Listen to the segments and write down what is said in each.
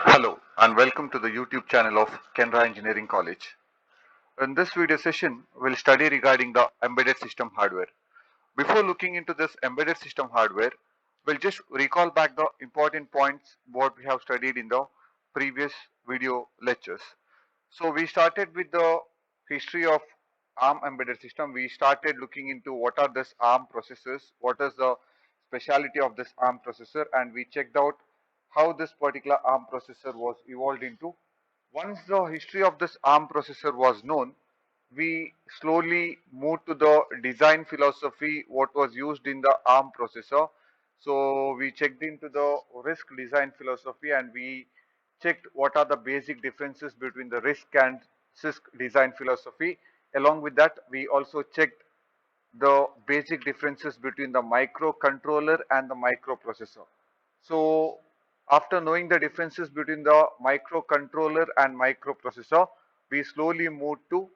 Hello and welcome to the YouTube channel of Canara Engineering College. In this video session, we'll study regarding the embedded system hardware. Before looking into this embedded system hardware, we'll just recall back the important points what we have studied in the previous video lectures. So we started with the history of ARM embedded system. We started looking into what are this ARM processors, what is the speciality of this ARM processor, and we checked out how this particular ARM processor was evolved into. Once the history of this ARM processor was known, we slowly moved to the design philosophy, what was used in the ARM processor. So we checked into the RISC design philosophy and we checked what are the basic differences between the RISC and CISC design philosophy. Along with that, we also checked the basic differences between the microcontroller and the microprocessor. So after knowing the differences between the microcontroller and microprocessor, we slowly moved to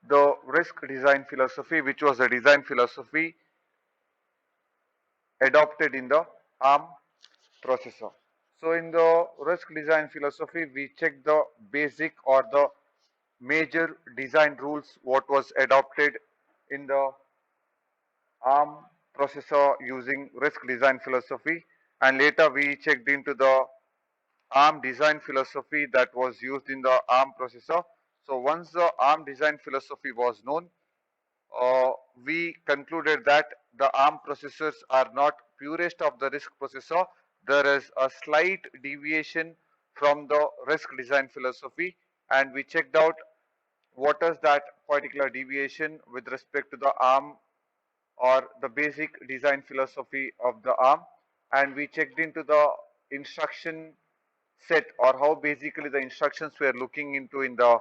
the RISC design philosophy, which was a design philosophy adopted in the ARM processor. So in the RISC design philosophy, we check the basic or the major design rules what was adopted in the ARM processor using RISC design philosophy, and later we checked into the ARM design philosophy that was used in the ARM processor. So once the ARM design philosophy was known, uh, we concluded that the ARM processors are not purest of the RISC processor. There is a slight deviation from the RISC design philosophy, and we checked out what is that particular deviation with respect to the ARM or the basic design philosophy of the ARM, and we checked into the instruction set or how basically the instructions we are looking into in the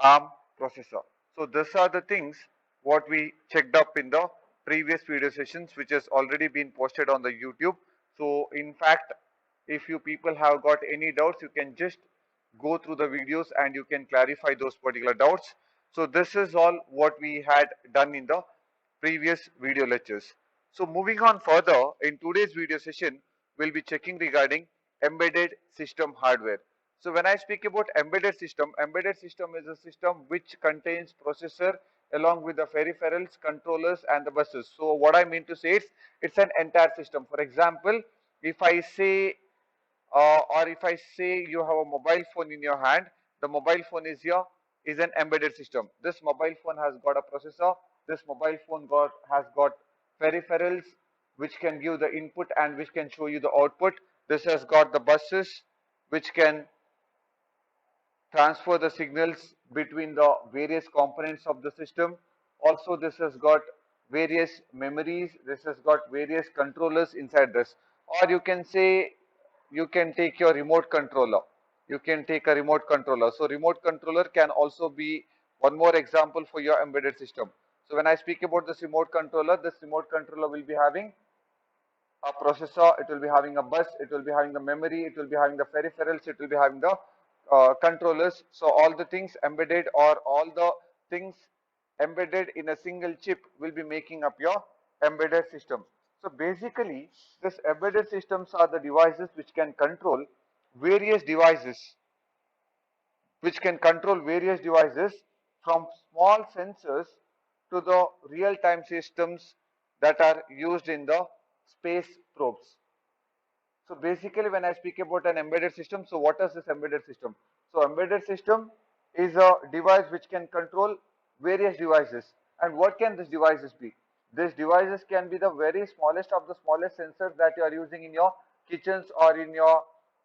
ARM processor. So these are the things what we checked up in the previous video sessions which has already been posted on the YouTube. So in fact, if you people have got any doubts, you can just go through the videos and you can clarify those particular doubts. So this is all what we had done in the previous video lectures. So moving on further, in today's video session, we'll be checking regarding embedded system hardware. So when I speak about embedded system is a system which contains processor along with the peripherals, controllers and the buses. So what I mean to say is it's an entire system. For example, if I say or if I say you have a mobile phone in your hand, the mobile phone is an embedded system. This mobile phone has got a processor. This mobile phone has got peripherals which can give the input and which can show you the output. This has got the buses which can transfer the signals between the various components of the system. Also, this has got various memories. This has got various controllers inside this. Or you can say you can take your remote controller. You can take a remote controller. So remote controller can also be one more example for your embedded system. So when I speak about this remote controller will be having a processor, it will be having a bus, it will be having the memory, it will be having the peripherals, it will be having the controllers. So all the things embedded or all the things embedded in a single chip will be making up your embedded system. So basically, this embedded systems are the devices which can control various devices, from small sensors to the real-time systems that are used in the space probes. So basically when I speak about an embedded system, so what is this embedded system? So embedded system is a device which can control various devices. And what can these devices be? These devices can be the very smallest of the smallest sensors that you are using in your kitchens or in your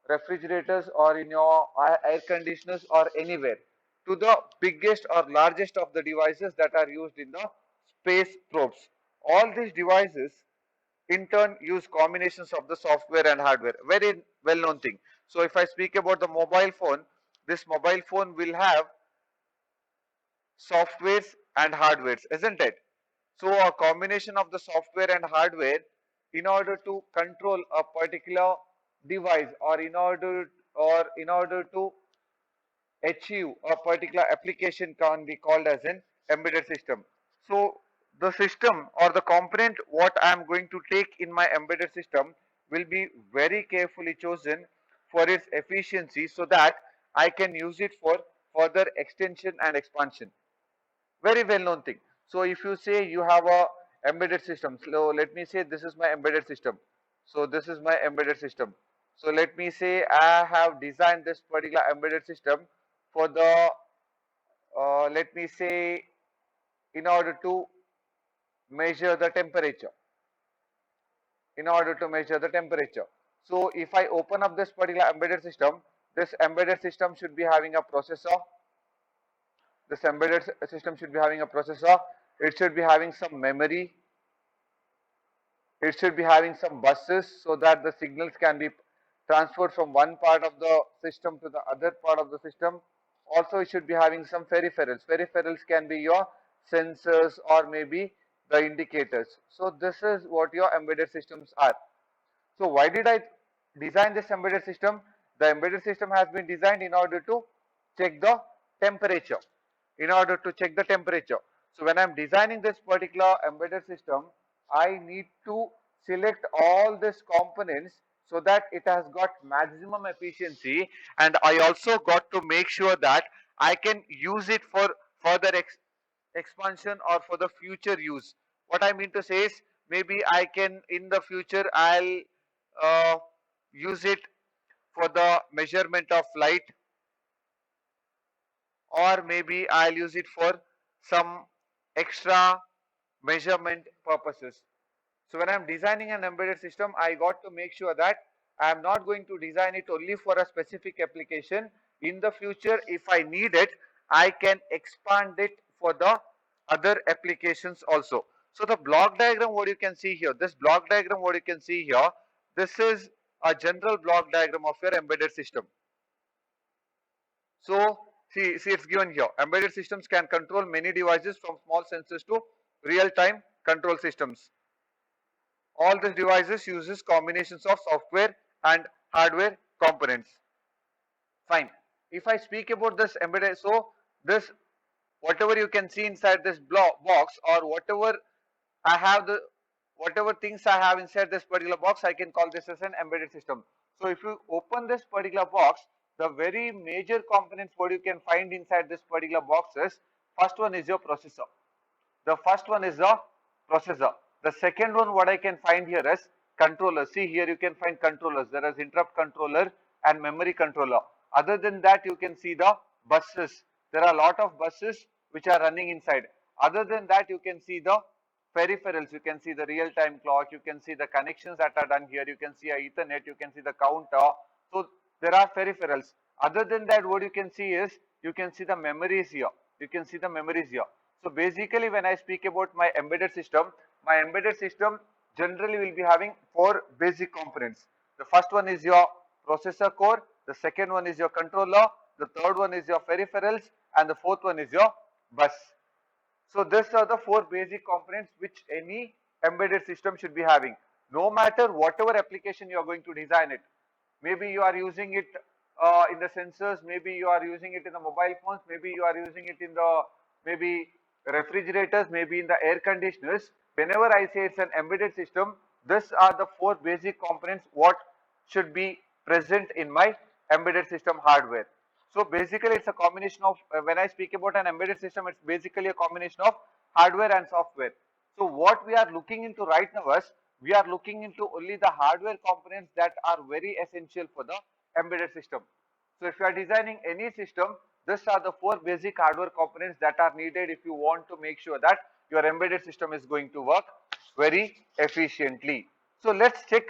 refrigerators or in your air conditioners or anywhere, to the biggest or largest of the devices that are used in the space probes. All these devices in turn use combinations of the software and hardware, very well known thing. So if I speak about the mobile phone, this mobile phone will have softwares and hardwares, isn't it? So a combination of the software and hardware in order to control a particular device, or in order to achieve a particular application can be called as an embedded system. So the system or the component what I am going to take in my embedded system will be very carefully chosen for its efficiency so that I can use it for further extension and expansion. Very well known thing. So if you say you have a embedded system, so let me say this is my embedded system. So this is my embedded system. So let me say I have designed this particular embedded system for the let me say in order to measure the temperature. In order to measure the temperature. So if I open up this particular embedded system, this embedded system should be having a processor. This embedded system should be having a processor. It should be having some memory. It should be having some buses so that the signals can be transferred from one part of the system to the other part of the system. Also, it should be having some peripherals. Peripherals can be your sensors or maybe the indicators. So this is what your embedded systems are. So why did I design this embedded system? The embedded system has been designed in order to check the temperature. In order to check the temperature. So when I'm designing this particular embedded system, I need to select all these components so that it has got maximum efficiency, and I also got to make sure that I can use it for further expansion or for the future use. What I mean to say is maybe I can in the future I'll uh, use it for the measurement of light, or maybe I'll use it for some extra measurement purposes. So when I'm designing an embedded system, I got to make sure that I'm not going to design it only for a specific application. In the future, if I need it, I can expand it for the other applications also. So the block diagram what you can see here, this block diagram what you can see here, this is a general block diagram of your embedded system. So see it's given here. Embedded systems can control many devices from small sensors to real-time control systems. All these devices uses combinations of software and hardware components. Fine. If I speak about this embedded, so this whatever you can see inside this block box, or whatever I have the whatever things I have inside this particular box, I can call this as an embedded system. So if you open this particular box, the very major components what you can find inside this particular box is, first one is your processor. The first one is the processor. The second one what I can find here is controller. See here you can find controllers. There is interrupt controller and memory controller. Other than that you can see the buses. There are a lot of buses which are running inside. Other than that you can see the peripherals. You can see the real-time clock. You can see the connections that are done here. You can see a Ethernet. You can see the counter. So there are peripherals. Other than that what you can see is you can see the memories here. You can see the memories here. So basically when I speak about my embedded system generally will be having four basic components. The first one is your processor core, the second one is your controller, the third one is your peripherals, and the fourth one is your bus. So these are the four basic components which any embedded system should be having. No matter whatever application you are going to design it. Maybe you are using it in the sensors, maybe you are using it in the mobile phones, maybe you are using it in the maybe refrigerators, maybe in the air conditioners. Whenever I say it's an embedded system, these are the four basic components what should be present in my embedded system hardware. So basically it's a combination of, when I speak about an embedded system, it's basically a combination of hardware and software. So what we are looking into right now is, we are looking into only the hardware components that are very essential for the embedded system. So if you are designing any system, these are the four basic hardware components that are needed if you want to make sure that your embedded system is going to work very efficiently. So let's check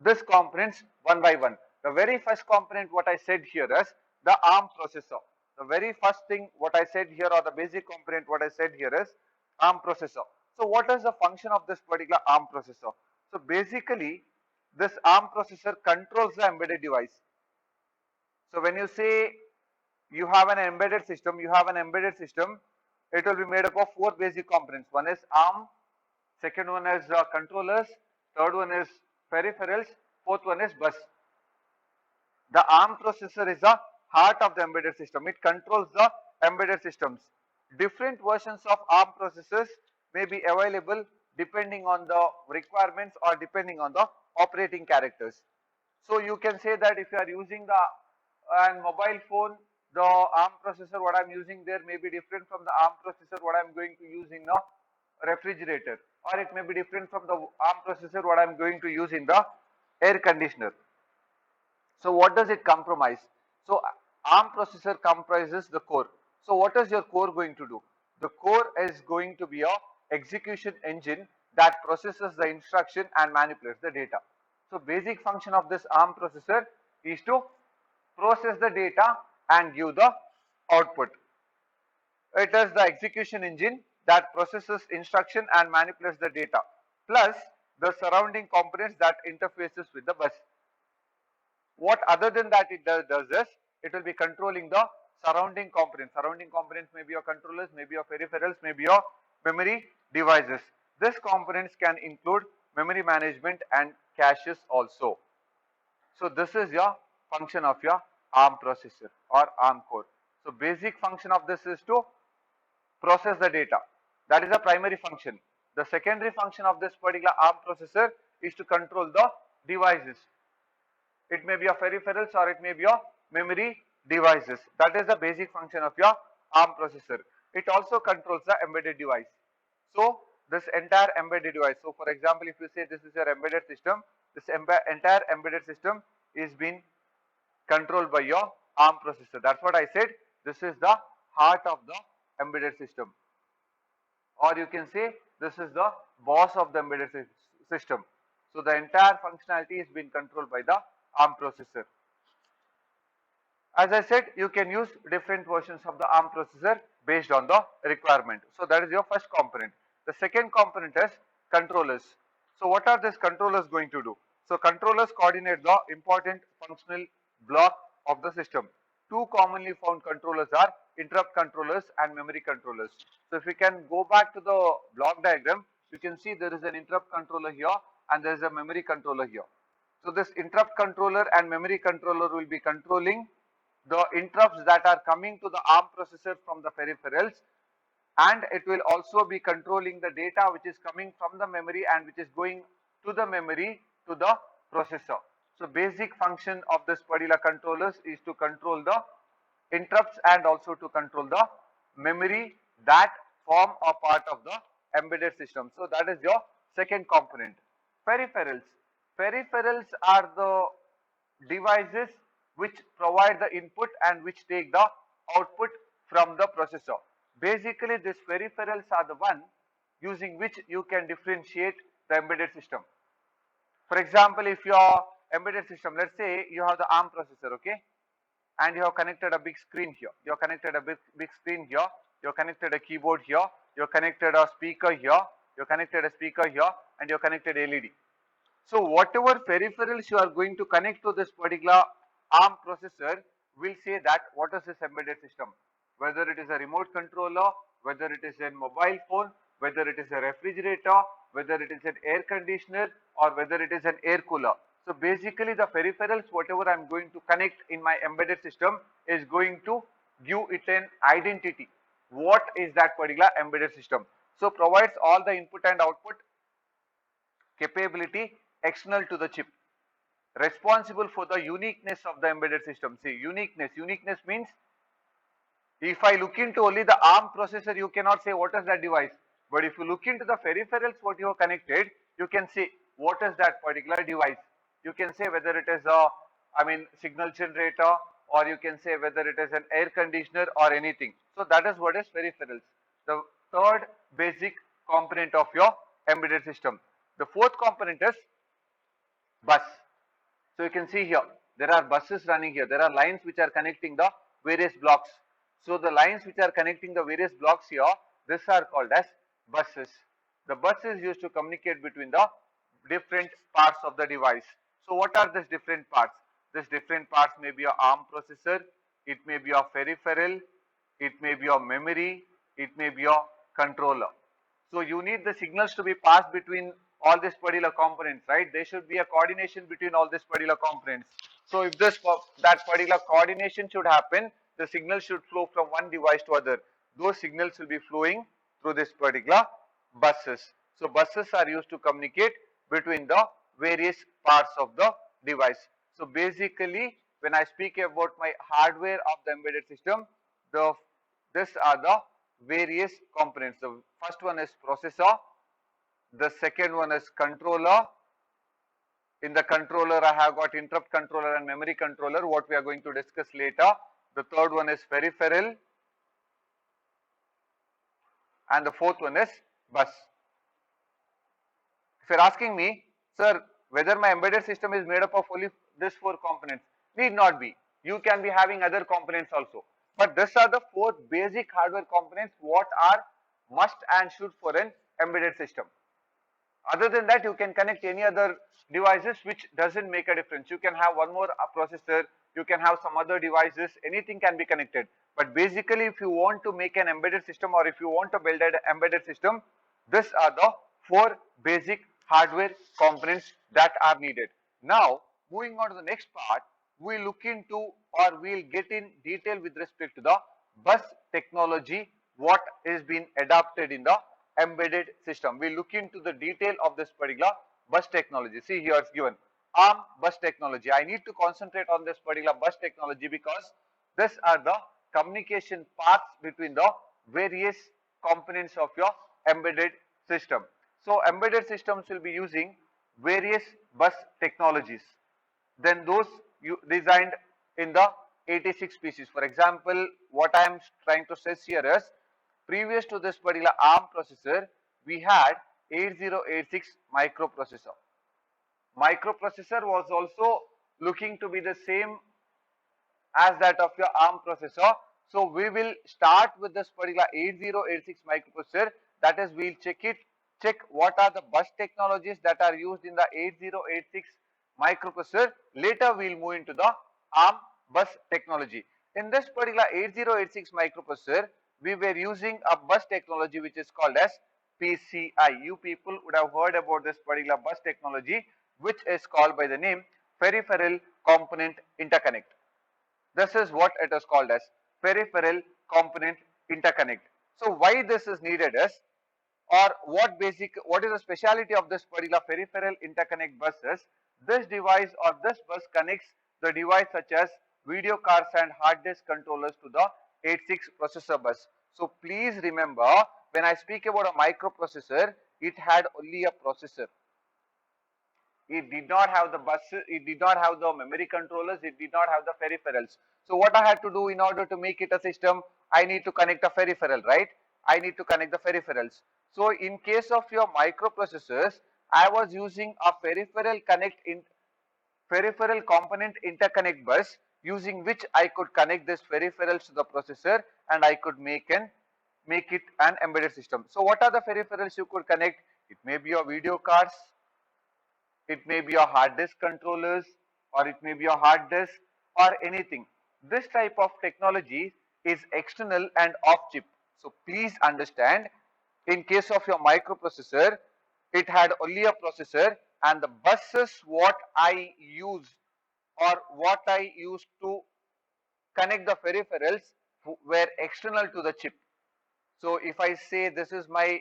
these components one by one. The very first component what I said here is the ARM processor. The very first thing what I said here, or the basic component what I said here is ARM processor. So what is the function of this particular ARM processor? So basically this ARM processor controls the embedded device. So when you say you have an embedded system, it will be made up of four basic components. One is ARM, second one is controllers, third one is peripherals, fourth one is bus. The ARM processor is the heart of the embedded system. It controls the embedded systems. Different versions of ARM processors may be available depending on the requirements or depending on the operating characters. So you can say that if you are using the mobile phone, the ARM processor what I'm using there may be different from the ARM processor what I'm going to use in a refrigerator, or it may be different from the ARM processor what I'm going to use in the air conditioner. So what does it comprise? So ARM processor comprises the core. So what is your core going to do? The core is going to be a execution engine that processes the instruction and manipulates the data. So basic function of this ARM processor is to process the data and give the output. It is the execution engine that processes instruction and manipulates the data, plus the surrounding components that interfaces with the bus. What other than that it does is, it will be controlling the surrounding components. Surrounding components may be your controllers, may be your peripherals, may be your memory devices. These components can include memory management and caches also. So this is your function of your ARM processor or ARM core. So basic function of this is to process the data. That is the primary function. The secondary function of this particular ARM processor is to control the devices. It may be your peripherals or it may be your memory devices. That is the basic function of your ARM processor. It also controls the embedded device. So this entire embedded device. So for example, if you say this is your embedded system, this entire embedded system is being controlled by your ARM processor. That's what I said. This is the heart of the embedded system. Or you can say this is the boss of the embedded system. So the entire functionality is being controlled by the ARM processor. As I said, you can use different versions of the ARM processor based on the requirement. So that is your first component. The second component is controllers. So what are these controllers going to do? So controllers coordinate the important functional block of the system. Two commonly found controllers are interrupt controllers and memory controllers. So if we can go back to the block diagram, you can see there is an interrupt controller here and there is a memory controller here. So this interrupt controller and memory controller will be controlling the interrupts that are coming to the ARM processor from the peripherals, and it will also be controlling the data which is coming from the memory and which is going to the memory to the processor. So basic function of this particular controllers is to control the interrupts and also to control the memory that form a part of the embedded system. So that is your second component. Peripherals. Peripherals are the devices which provide the input and which take the output from the processor. Basically, these peripherals are the one using which you can differentiate the embedded system. For example, if your embedded system, let's say you have the ARM processor, okay, and you have connected a big screen here, you have connected a big screen here, you have connected a keyboard here, you have connected a speaker here, you have connected a speaker here, and you have connected LED. So whatever peripherals you are going to connect to this particular ARM processor will say that what is this embedded system. Whether it is a remote controller, whether it is a mobile phone, whether it is a refrigerator, whether it is an air conditioner, or whether it is an air cooler. So basically the peripherals, whatever I am going to connect in my embedded system is going to give it an identity. What is that particular embedded system? So provides all the input and output capability external to the chip, responsible for the uniqueness of the embedded system. See, uniqueness means if I look into only the ARM processor, you cannot say what is that device. But if you look into the peripherals what you have connected, you can say what is that particular device. You can say whether it is a, signal generator, or you can say whether it is an air conditioner or anything. So that is what is peripherals. The third basic component of your embedded system. The fourth component is bus. So you can see here, there are buses running here. There are lines which are connecting the various blocks. So the lines which are connecting the various blocks here, these are called as buses. The bus is used to communicate between the different parts of the device. So what are these different parts? These different parts may be your ARM processor, it may be your peripheral, it may be your memory, it may be your controller. So you need the signals to be passed between all these particular components, right? There should be a coordination between all these particular components. So if that particular coordination should happen, the signal should flow from one device to other. Those signals will be flowing through this particular buses. So buses are used to communicate between the various parts of the device. So basically, when I speak about my hardware of the embedded system, these are the various components. The first one is processor, the second one is controller. In the controller, I have got interrupt controller and memory controller, what we are going to discuss later. The third one is peripheral, and the fourth one is bus. If you're asking me, sir, whether my embedded system is made up of only these four components, need not be. You can be having other components also. But these are the four basic hardware components what are must and should for an embedded system. Other than that, you can connect any other devices which doesn't make a difference. You can have one more processor, you can have some other devices, anything can be connected. But basically, if you want to make an embedded system or if you want to build an embedded system, these are the four basic hardware components that are needed. Now, moving on to the next part, we look into or we'll get in detail with respect to the bus technology, what is being adopted in the embedded system. We look into the detail of this particular bus technology. See here it's given ARM bus technology. I need to concentrate on this particular bus technology because these are the communication paths between the various components of your embedded system. So embedded systems will be using various bus technologies. Then those you designed in the 86 species. For example, what I am trying to stress here is previous to this particular ARM processor, we had 8086 microprocessor. Microprocessor was also looking to be the same as that of your ARM processor. So we will start with this particular 8086 microprocessor. That is, we'll check what are the bus technologies that are used in the 8086 microprocessor. Later, we'll move into the ARM bus technology. In this particular 8086 microprocessor, we were using a bus technology which is called as PCI. You people would have heard about this particular bus technology, which is called by the name Peripheral Component Interconnect. This is what it is called as peripheral component interconnect. So why this is needed is, or what is the speciality of this particular peripheral interconnect bus is, this device or this bus connects the device such as video cards and hard disk controllers to the 86 processor bus. So please remember, when I speak about a microprocessor, it had only a processor. It did not have the buses, it did not have the memory controllers, it did not have the peripherals. So what I had to do in order to make it a system, I need to connect a peripheral, right? I need to connect the peripherals. So in case of your microprocessors, I was using a peripheral component interconnect bus, using which I could connect this peripherals to the processor and I could make it an embedded system. So what are the peripherals you could connect? It may be your video cards, it may be your hard disk controllers, or it may be your hard disk or anything. This type of technology is external and off chip. So please understand, in case of your microprocessor, it had only a processor and the buses what I use or what I used to connect the peripherals were external to the chip. So if I say this is my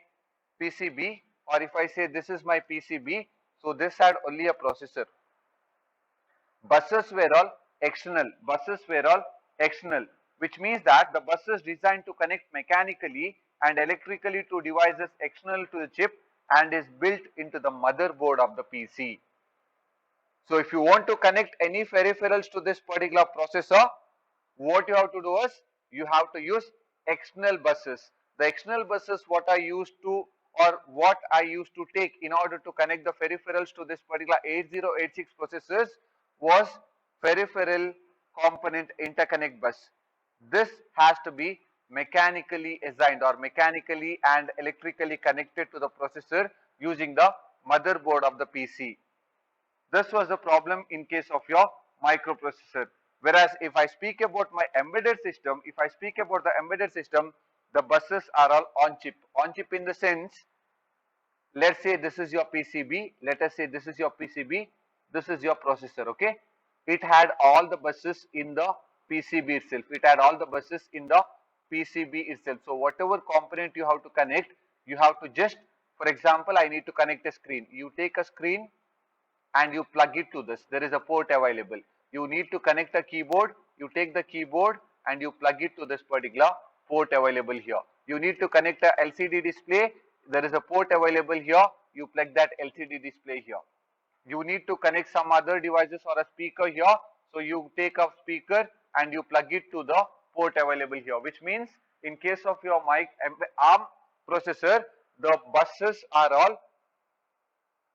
PCB or if I say this is my PCB, so this had only a processor. Buses were all external. Buses were all external, which means that the bus is designed to connect mechanically and electrically to devices external to the chip and is built into the motherboard of the PC. So if you want to connect any peripherals to this particular processor, what you have to do is you have to use external buses. The external buses what I used to or what I used to take in order to connect the peripherals to this particular 8086 processors was peripheral component interconnect bus. This has to be mechanically assigned or mechanically and electrically connected to the processor using the motherboard of the PC. This was the problem in case of your microprocessor. Whereas if I speak about my embedded system, the buses are all on chip. On chip in the sense, Let's say this is your PCB. Let us say this is your PCB. This is your processor. Okay. It had all the buses in the PCB itself. It had all the buses in the PCB itself. So whatever component you have to connect, you have to just, for example, I need to connect a screen. You take a screen and you plug it to this. There is a port available. You need to connect a keyboard. You take the keyboard and you plug it to this particular port available here. You need to connect a LCD display. There is a port available here. You plug that LCD display here. You need to connect some other devices or a speaker here. So you take a speaker and you plug it to the port available here, which means in case of your mic ARM processor, the buses are all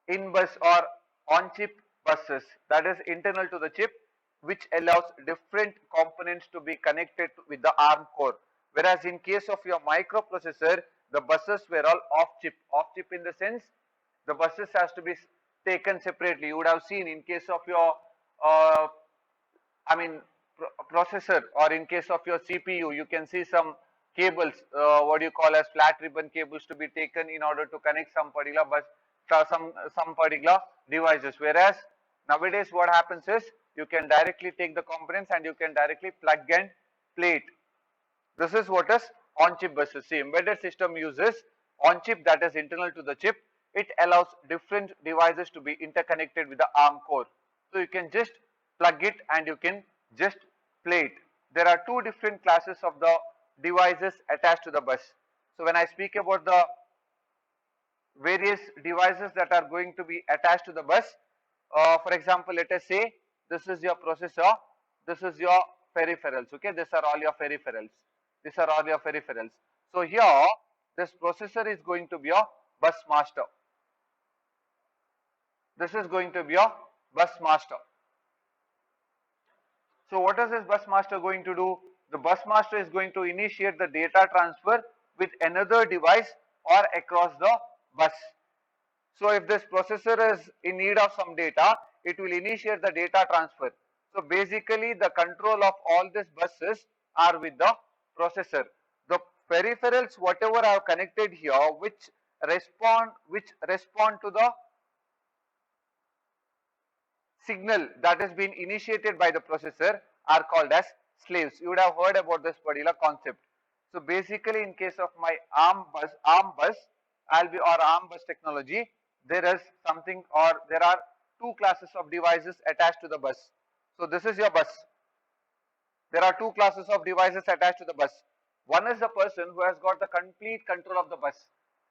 in bus or on chip buses, that is internal to the chip, which allows different components to be connected with the ARM core. Whereas in case of your microprocessor, the buses were all off chip. Off chip in the sense the buses has to be taken separately. You would have seen in case of your uh, I mean, processor, or in case of your CPU, you can see some cables, what you call as flat ribbon cables, to be taken in order to connect some particular bus, some particular devices. Whereas nowadays, what happens is you can directly take the components and you can directly plug and play it. This is what is on-chip buses. See, embedded system uses on-chip, that is internal to the chip. It allows different devices to be interconnected with the ARM core. So you can just plug it and you can just play it. There are two different classes of the devices attached to the bus. So when I speak about the various devices that are going to be attached to the bus, for example, let us say this is your processor, this is your peripherals. Okay, these are all your peripherals. These are all your peripherals. So here, this processor is going to be a bus master. This is going to be a bus master. So what is this bus master going to do? The bus master is going to initiate the data transfer with another device or across the bus. So if this processor is in need of some data, it will initiate the data transfer. So basically the control of all these buses are with the processor. The peripherals, whatever I have connected here, which respond to the signal that has been initiated by the processor, are called as slaves. You would have heard about this particular concept. So basically, in case of my ARM bus, I'll be or ARM bus technology, there is something, or there are two classes of devices attached to the bus. So this is your bus. There are two classes of devices attached to the bus. One is the person who has got the complete control of the bus,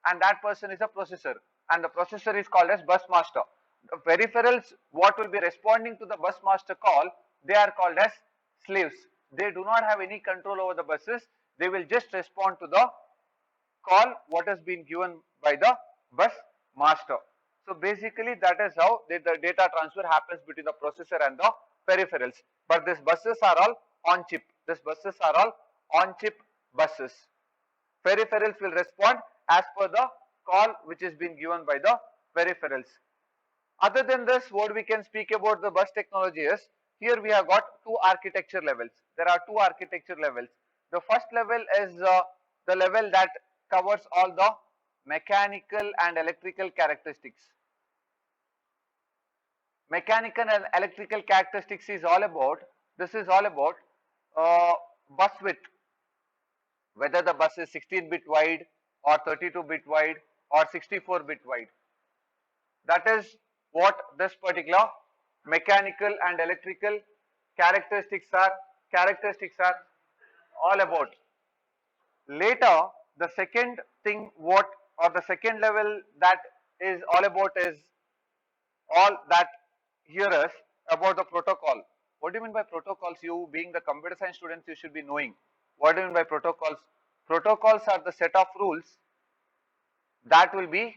and that person is a processor, and the processor is called as bus master. The peripherals, what will be responding to the bus master call, they are called as slaves. They do not have any control over the buses. They will just respond to the call what has been given by the bus master. So basically that is how the data transfer happens between the processor and the peripherals. But these buses are all on chip. These buses are all on chip buses. Peripherals will respond as per the call which is being given by the peripherals. Other than this, what we can speak about the bus technology is, here we have got two architecture levels. There are two architecture levels. The first level is the level that covers all the mechanical and electrical characteristics. Mechanical and electrical characteristics is all about, this is all about uh, bus width, whether the bus is 16-bit wide or 32-bit wide or 64-bit wide. That is what this particular mechanical and electrical characteristics are all about. Later, the second thing what, or the second level that is all about is all that here is about the protocol. What do you mean by protocols? You being the computer science students, you should be knowing. What do you mean by protocols? Protocols are the set of rules that will be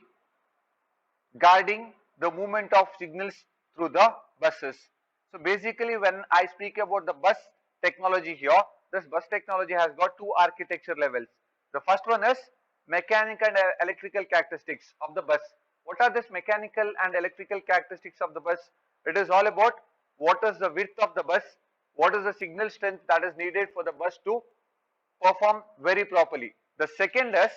guarding the movement of signals through the buses. So basically when I speak about the bus technology here, this bus technology has got two architecture levels. The first one is mechanical and electrical characteristics of the bus. What are these mechanical and electrical characteristics of the bus? It is all about what is the width of the bus, what is the signal strength that is needed for the bus to perform very properly. The second is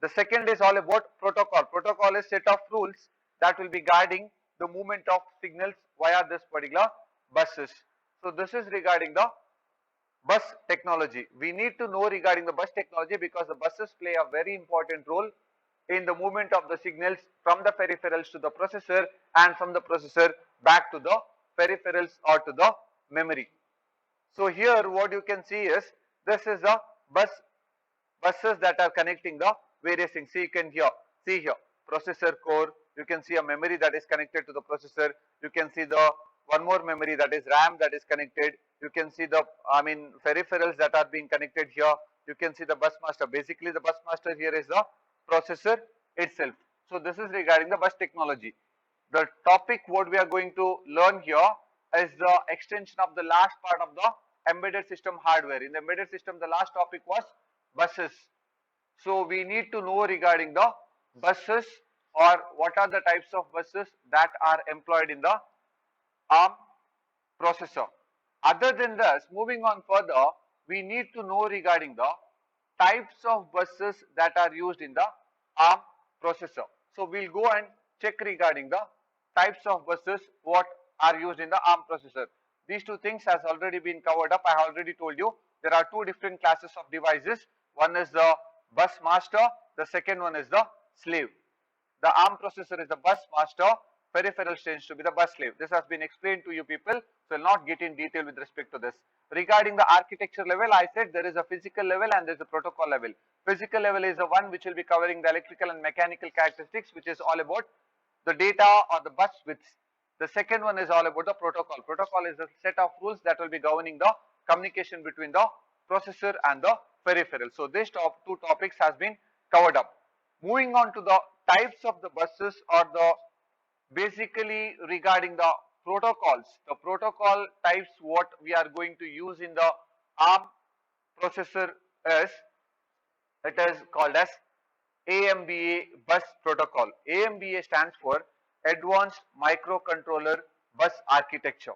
The second is all about protocol. Protocol is set of rules that will be guiding the movement of signals via this particular buses. So this is regarding the bus technology. We need to know regarding the bus technology because the buses play a very important role in the movement of the signals from the peripherals to the processor and from the processor back to the peripherals or to the memory. So here what you can see is this is a buses that are connecting the various things. See, you can see here processor core. You can see a memory that is connected to the processor. You can see the one more memory that is RAM that is connected. You can see the peripherals that are being connected here. You can see the bus master. Basically, the bus master here is the processor itself. So this is regarding the bus technology. The topic what we are going to learn here is the extension of the last part of the embedded system hardware. In the embedded system, the last topic was buses. So we need to know regarding the buses or what are the types of buses that are employed in the ARM processor. Other than this, moving on further, we need to know regarding the types of buses that are used in the ARM processor. So we'll go and check regarding the types of buses what are used in the ARM processor. These two things has already been covered up. I already told you there are two different classes of devices. One is the bus master, the second one is the slave. The ARM processor is the bus master, peripheral tends to be the bus slave. This has been explained to you people, so I'll not get in detail with respect to this. Regarding the architecture level, I said there is a physical level and there is a protocol level. Physical level is the one which will be covering the electrical and mechanical characteristics, which is all about the data or the bus widths. The second one is all about the protocol. Protocol is a set of rules that will be governing the communication between the processor and the peripheral. So these two topics has been covered up. Moving on to the types of the buses or the basically regarding the protocols. The protocol types what we are going to use in the ARM processor is, it is called as AMBA bus protocol. AMBA stands for Advanced Microcontroller Bus Architecture.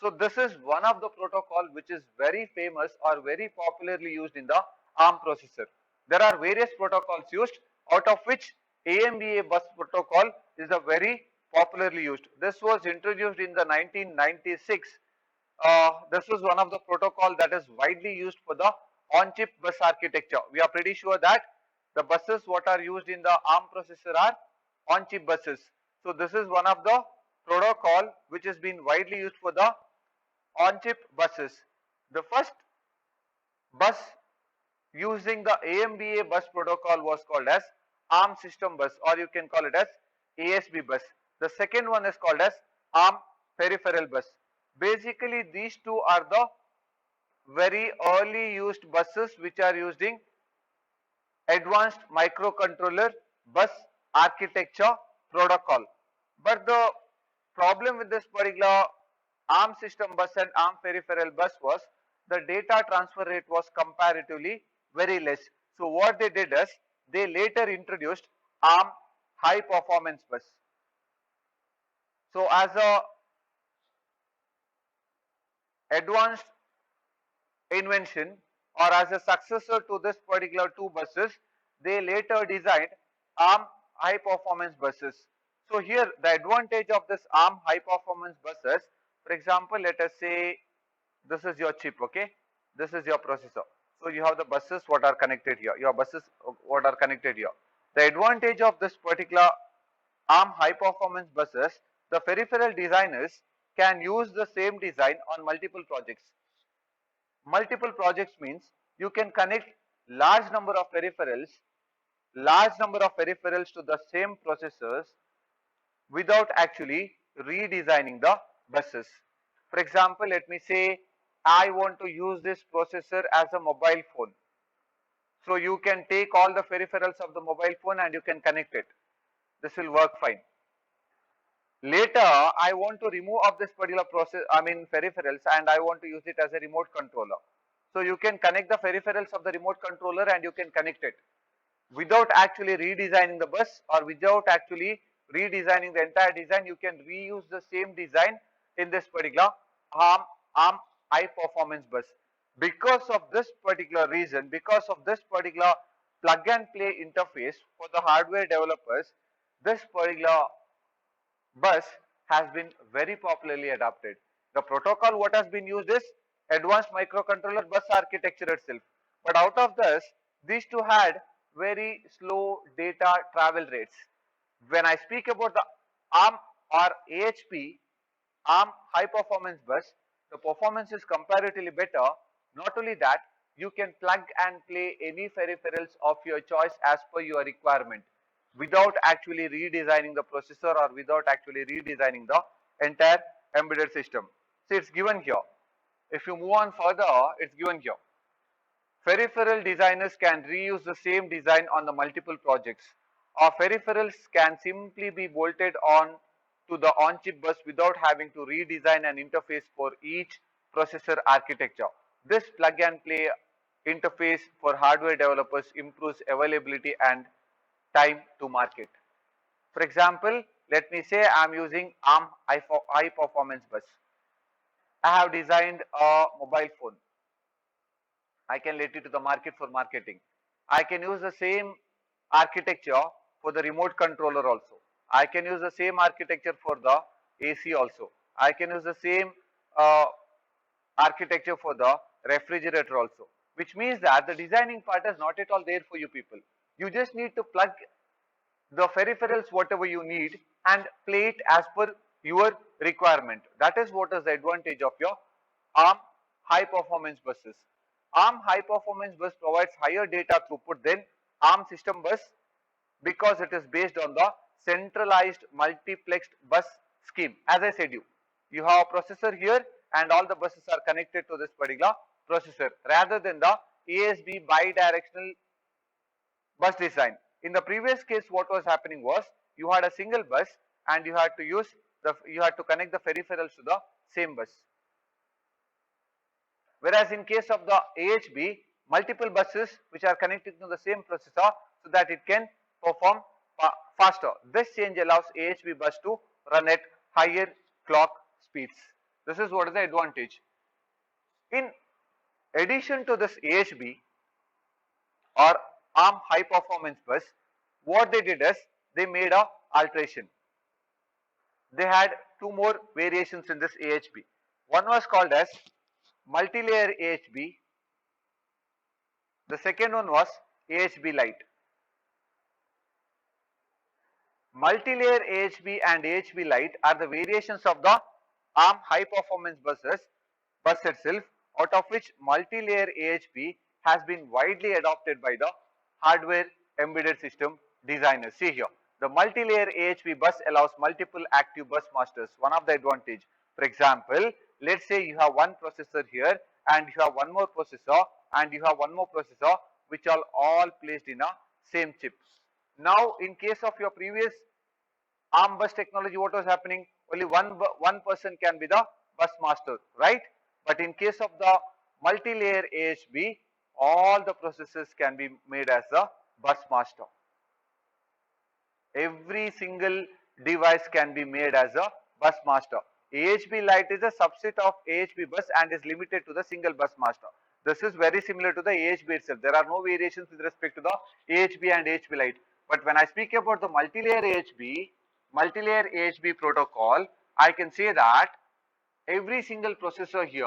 So this is one of the protocol which is very famous or very popularly used in the ARM processor. There are various protocols used, out of which AMBA bus protocol is a very popularly used. This was introduced in the 1996. This is one of the protocol that is widely used for the on-chip bus architecture. We are pretty sure that the buses what are used in the ARM processor are on-chip buses. So this is one of the protocol which has been widely used for the on-chip buses. The first bus using the AMBA bus protocol was called as ARM system bus, or you can call it as ASB bus. The second one is called as ARM peripheral bus. Basically, these two are the very early used buses which are using advanced microcontroller bus architecture protocol. But the problem with this particular ARM system bus and ARM peripheral bus was the data transfer rate was comparatively very less. So what they did is they later introduced ARM high performance bus. So as a advanced invention or as a successor to this particular two buses, they later designed ARM high performance buses. So here the advantage of this ARM high performance buses, for example, let us say this is your chip, okay? This is your processor. So you have the buses what are connected here. Your buses what are connected here. The advantage of this particular ARM high performance buses, the peripheral designers can use the same design on multiple projects. Multiple projects means you can connect large number of peripherals to the same processors without actually redesigning the buses. For example, let me say I want to use this processor as a mobile phone. So you can take all the peripherals of the mobile phone and you can connect it. This will work fine. Later, I want to remove of this particular peripherals, and I want to use it as a remote controller. So you can connect the peripherals of the remote controller and you can connect it without actually redesigning the bus or without actually redesigning the entire design. You can reuse the same design in this particular ARM high performance bus. Because of this particular reason, because of this particular plug and play interface for the hardware developers, this particular bus has been very popularly adopted. The protocol what has been used is advanced microcontroller bus architecture itself. But out of this, these two had very slow data travel rates. When I speak about the ARM or AHP, ARM high performance bus, the performance is comparatively better. Not only that, you can plug and play any peripherals of your choice as per your requirement without actually redesigning the processor or without actually redesigning the entire embedded system. So it's given here. If you move on further, it's given here. Peripheral designers can reuse the same design on the multiple projects. Our peripherals can simply be bolted on to the on-chip bus without having to redesign an interface for each processor architecture. This plug and play interface for hardware developers improves availability and time to market. For example, let me say I am using ARM high performance bus. I have designed a mobile phone. I can let it to the market for marketing. I can use the same architecture for the remote controller also. I can use the same architecture for the AC also. I can use the same uh, architecture for the refrigerator also. Which means that the designing part is not at all there for you people. You just need to plug the peripherals whatever you need and play it as per your requirement. That is what is the advantage of your ARM high performance buses. ARM high performance bus provides higher data throughput than ARM system bus because it is based on the centralized multiplexed bus scheme. As I said you have a processor here and all the buses are connected to this particular processor rather than the ASB bidirectional bus design. In the previous case, what was happening was you had a single bus and you had to connect the peripherals to the same bus. Whereas in case of the AHB, multiple buses which are connected to the same processor so that it can perform faster. This change allows AHB bus to run at higher clock speeds. This is what is the advantage. In addition to this AHB, or ARM high performance bus, what they did is they made a alteration. They had two more variations in this AHB. One was called as multi-layer AHB. The second one was AHB Lite. Multi-layer AHB and AHB Lite are the variations of the ARM high performance bus itself, out of which multi-layer AHB has been widely adopted by the hardware embedded system designers. See here, the multi-layer AHB bus allows multiple active bus masters. One of the advantage. For example, let's say you have one processor here and you have one more processor and you have one more processor which are all placed in a same chip. Now, in case of your previous ARM bus technology, what was happening? Only one person can be the bus master, right? But in case of the multi-layer AHB, all the processors can be made as the bus master. Every single device can be made as a bus master. AHB Lite is a subset of AHB bus and is limited to the single bus master. This is very similar to the AHB itself. There are no variations with respect to the AHB and AHB Lite. But when I speak about the multi-layer AHB protocol, I can say that every single processor here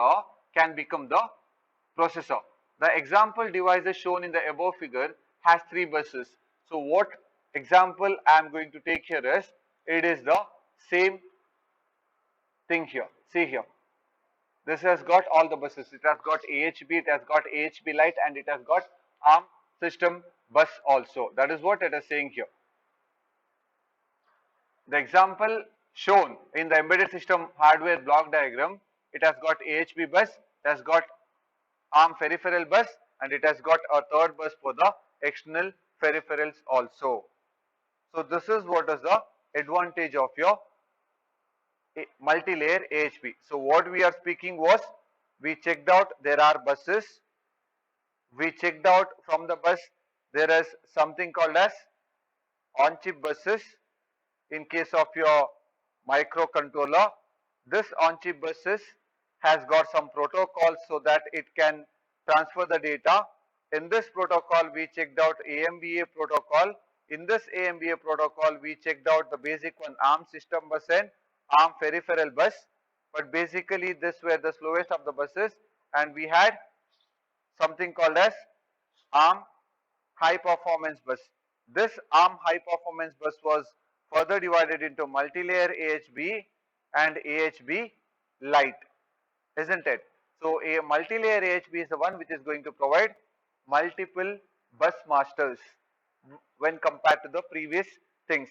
can become the processor. The example devices shown in the above figure has 3 buses. So what example I am going to take here is, it is the same thing here. See here. This has got all the buses. It has got AHB, it has got AHB Lite and it has got ARM system bus also. That is what it is saying here. The example shown in the embedded system hardware block diagram, it has got AHB bus, it has got ARM peripheral bus and it has got a third bus for the external peripherals also. So this is what is the advantage of your multi-layer AHB. So what we are speaking was, we checked out there are buses, we checked out from the bus there is something called as on-chip buses. In case of your microcontroller, this on-chip buses has got some protocols so that it can transfer the data In this protocol, we checked out AMBA protocol. In this AMBA protocol, we checked out the basic one, ARM system bus and ARM peripheral bus. But basically, this were the slowest of the buses, and we had something called as ARM high performance bus. This ARM high performance bus was further divided into multi-layer AHB and AHB light, isn't it? So a multi-layer AHB is the one which is going to provide multiple bus masters when compared to the previous things.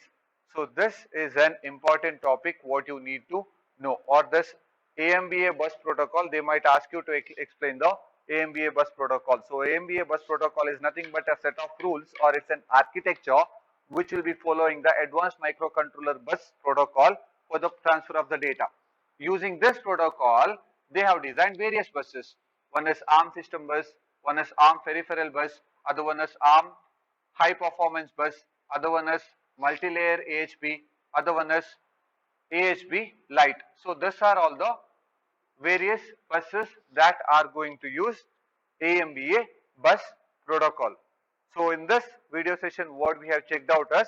So this is an important topic what you need to know, or this AMBA bus protocol, they might ask you to explain the AMBA bus protocol. So AMBA bus protocol is nothing but a set of rules, or it's an architecture which will be following the advanced microcontroller bus protocol for the transfer of the data. Using this protocol, they have designed various buses. One is ARM system bus, one is ARM peripheral bus, other one is ARM high performance bus, other one is multi-layer AHB, other one is AHB light. So these are all the various buses that are going to use AMBA bus protocol. So in this video session, what we have checked out as,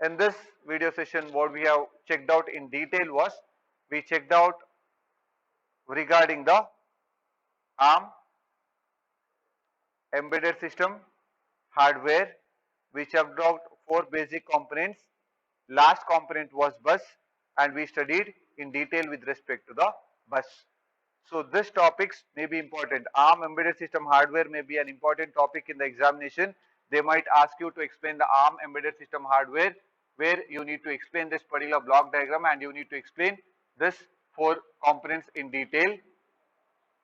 in this video session, what we have checked out in detail was, we checked out regarding the ARM embedded system hardware. We checked out 4 basic components. Last component was bus, and we studied in detail with respect to the bus. So these topics may be important. ARM embedded system hardware may be an important topic in the examination. They might ask you to explain the ARM embedded system hardware, where you need to explain this particular block diagram and you need to explain this 4 components in detail.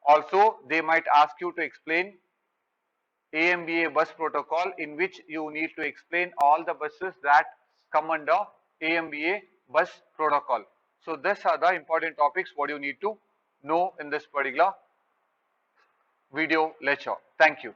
Also, they might ask you to explain AMBA bus protocol, in which you need to explain all the buses that come under AMBA bus protocol. So these are the important topics what you need to know in this particular video lecture. Thank you.